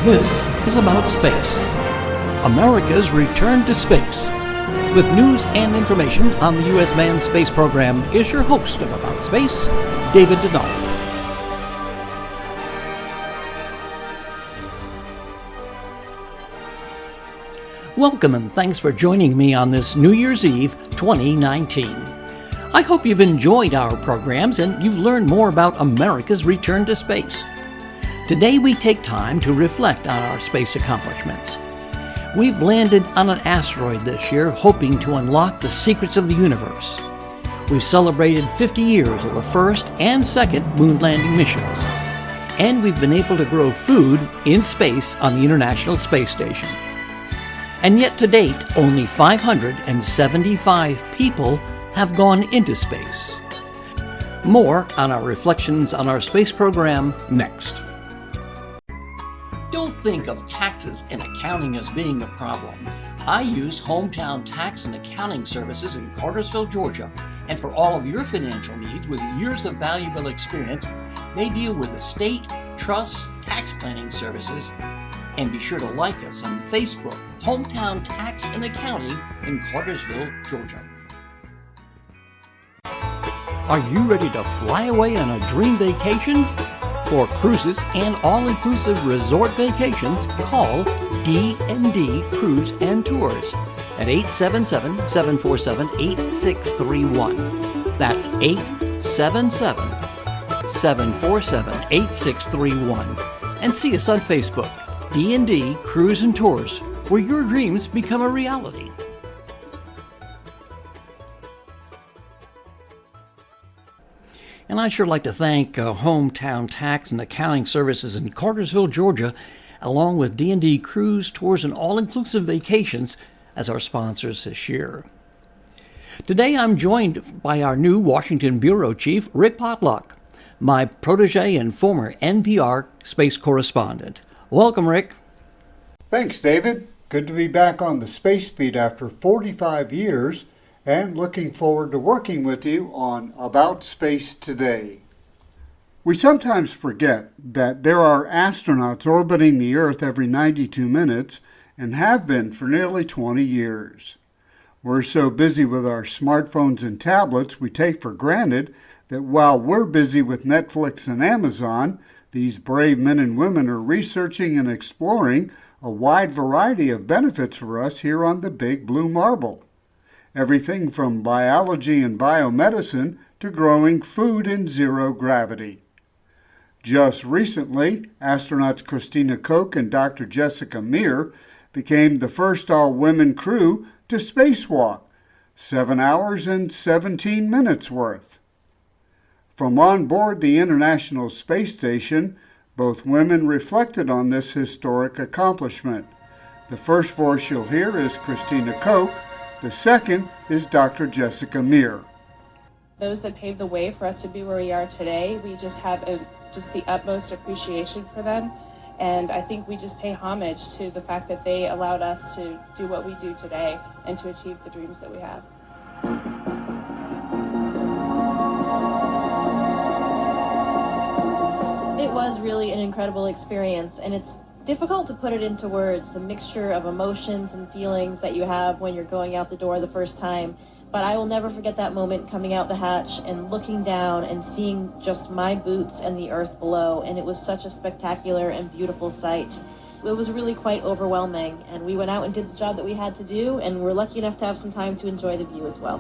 This is About Space, America's return to space. With news and information on the U.S. manned space program is your host of About Space, David Denal. Welcome and thanks for joining me on this New Year's Eve 2019. I hope you've enjoyed our programs and you've learned more about America's return to space. Today we take time to reflect on our space accomplishments. We've landed on an asteroid this year, hoping to unlock the secrets of the universe. We've celebrated 50 years of the first and second moon landing missions. And we've been able to grow food in space on the International Space Station. And yet to date, only 575 people have gone into space. More on our reflections on our space program next. Don't think of taxes and accounting as being a problem. I use Hometown Tax and Accounting Services in Cartersville, Georgia. And for all of your financial needs with years of valuable experience, they deal with estate, trust, tax planning services. And be sure to like us on Facebook, Hometown Tax and Accounting in Cartersville, Georgia. Are you ready to fly away on a dream vacation? For cruises and all-inclusive resort vacations, call D&D Cruise and Tours at 877-747-8631. That's 877-747-8631. And see us on Facebook, D&D Cruise and Tours, where your dreams become a reality. And I'd sure like to thank Hometown Tax and Accounting Services in Cartersville, Georgia, along with D&D Cruise, Tours, and All-Inclusive Vacations as our sponsors this year. Today I'm joined by our new Washington Bureau Chief, Rick Potlock, my protege and former NPR Space Correspondent. Welcome, Rick. Thanks, David. Good to be back on the Space Beat after 45 years. And looking forward to working with you on About Space Today. We sometimes forget that there are astronauts orbiting the Earth every 92 minutes and have been for nearly 20 years. We're so busy with our smartphones and tablets we take for granted that while we're busy with Netflix and Amazon, these brave men and women are researching and exploring a wide variety of benefits for us here on the Big Blue Marble. Everything from biology and biomedicine to growing food in zero gravity. Just recently, astronauts Christina Koch and Dr. Jessica Meir became the first all-women crew to spacewalk, 7 hours and 17 minutes worth. From on board the International Space Station, both women reflected on this historic accomplishment. The first voice you'll hear is Christina Koch. The second is Dr. Jessica Meir. Those that paved the way for us to be where we are today, we just have the utmost appreciation for them. And I think we just pay homage to the fact that they allowed us to do what we do today and to achieve the dreams that we have. It was really an incredible experience, and it's difficult to put it into words, the mixture of emotions and feelings that you have when you're going out the door the first time. But I will never forget that moment coming out the hatch and looking down and seeing just my boots and the earth below. And it was such a spectacular and beautiful sight. It was really quite overwhelming. And we went out and did the job that we had to do, and we're lucky enough to have some time to enjoy the view as well.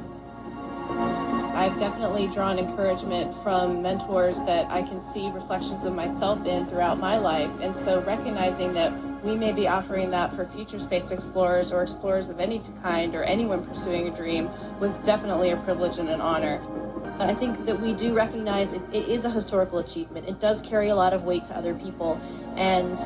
I've definitely drawn encouragement from mentors that I can see reflections of myself in throughout my life. And so recognizing that we may be offering that for future space explorers or explorers of any kind or anyone pursuing a dream was definitely a privilege and an honor. I think that we do recognize it is a historical achievement. It does carry a lot of weight to other people. And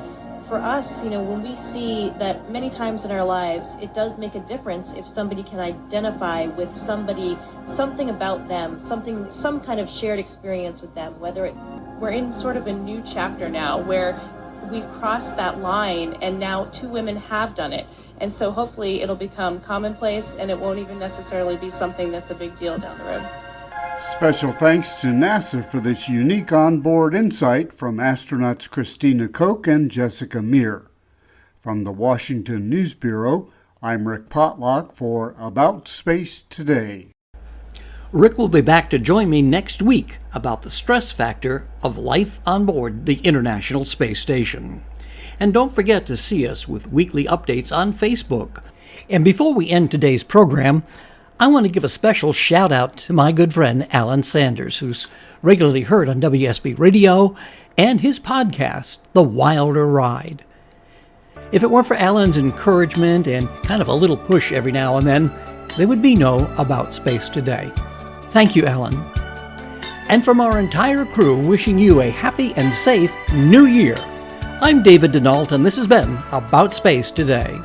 for us, when we see that many times in our lives, it does make a difference if somebody can identify with somebody, something about them, some kind of shared experience with them, we're in sort of a new chapter now where we've crossed that line and now two women have done it. And so hopefully it'll become commonplace and it won't even necessarily be something that's a big deal down the road. Special thanks to NASA for this unique onboard insight from astronauts Christina Koch and Jessica Meir. From the Washington News Bureau, I'm Rick Potlock for About Space Today. Rick will be back to join me next week about the stress factor of life on board the International Space Station. And don't forget to see us with weekly updates on Facebook. And before we end today's program, I want to give a special shout out to my good friend Alan Sanders, who's regularly heard on WSB Radio and his podcast, The Wilder Ride. If it weren't for Alan's encouragement and kind of a little push every now and then, there would be no About Space Today. Thank you, Alan. And from our entire crew, wishing you a happy and safe New Year. I'm David Denault, and this has been About Space Today.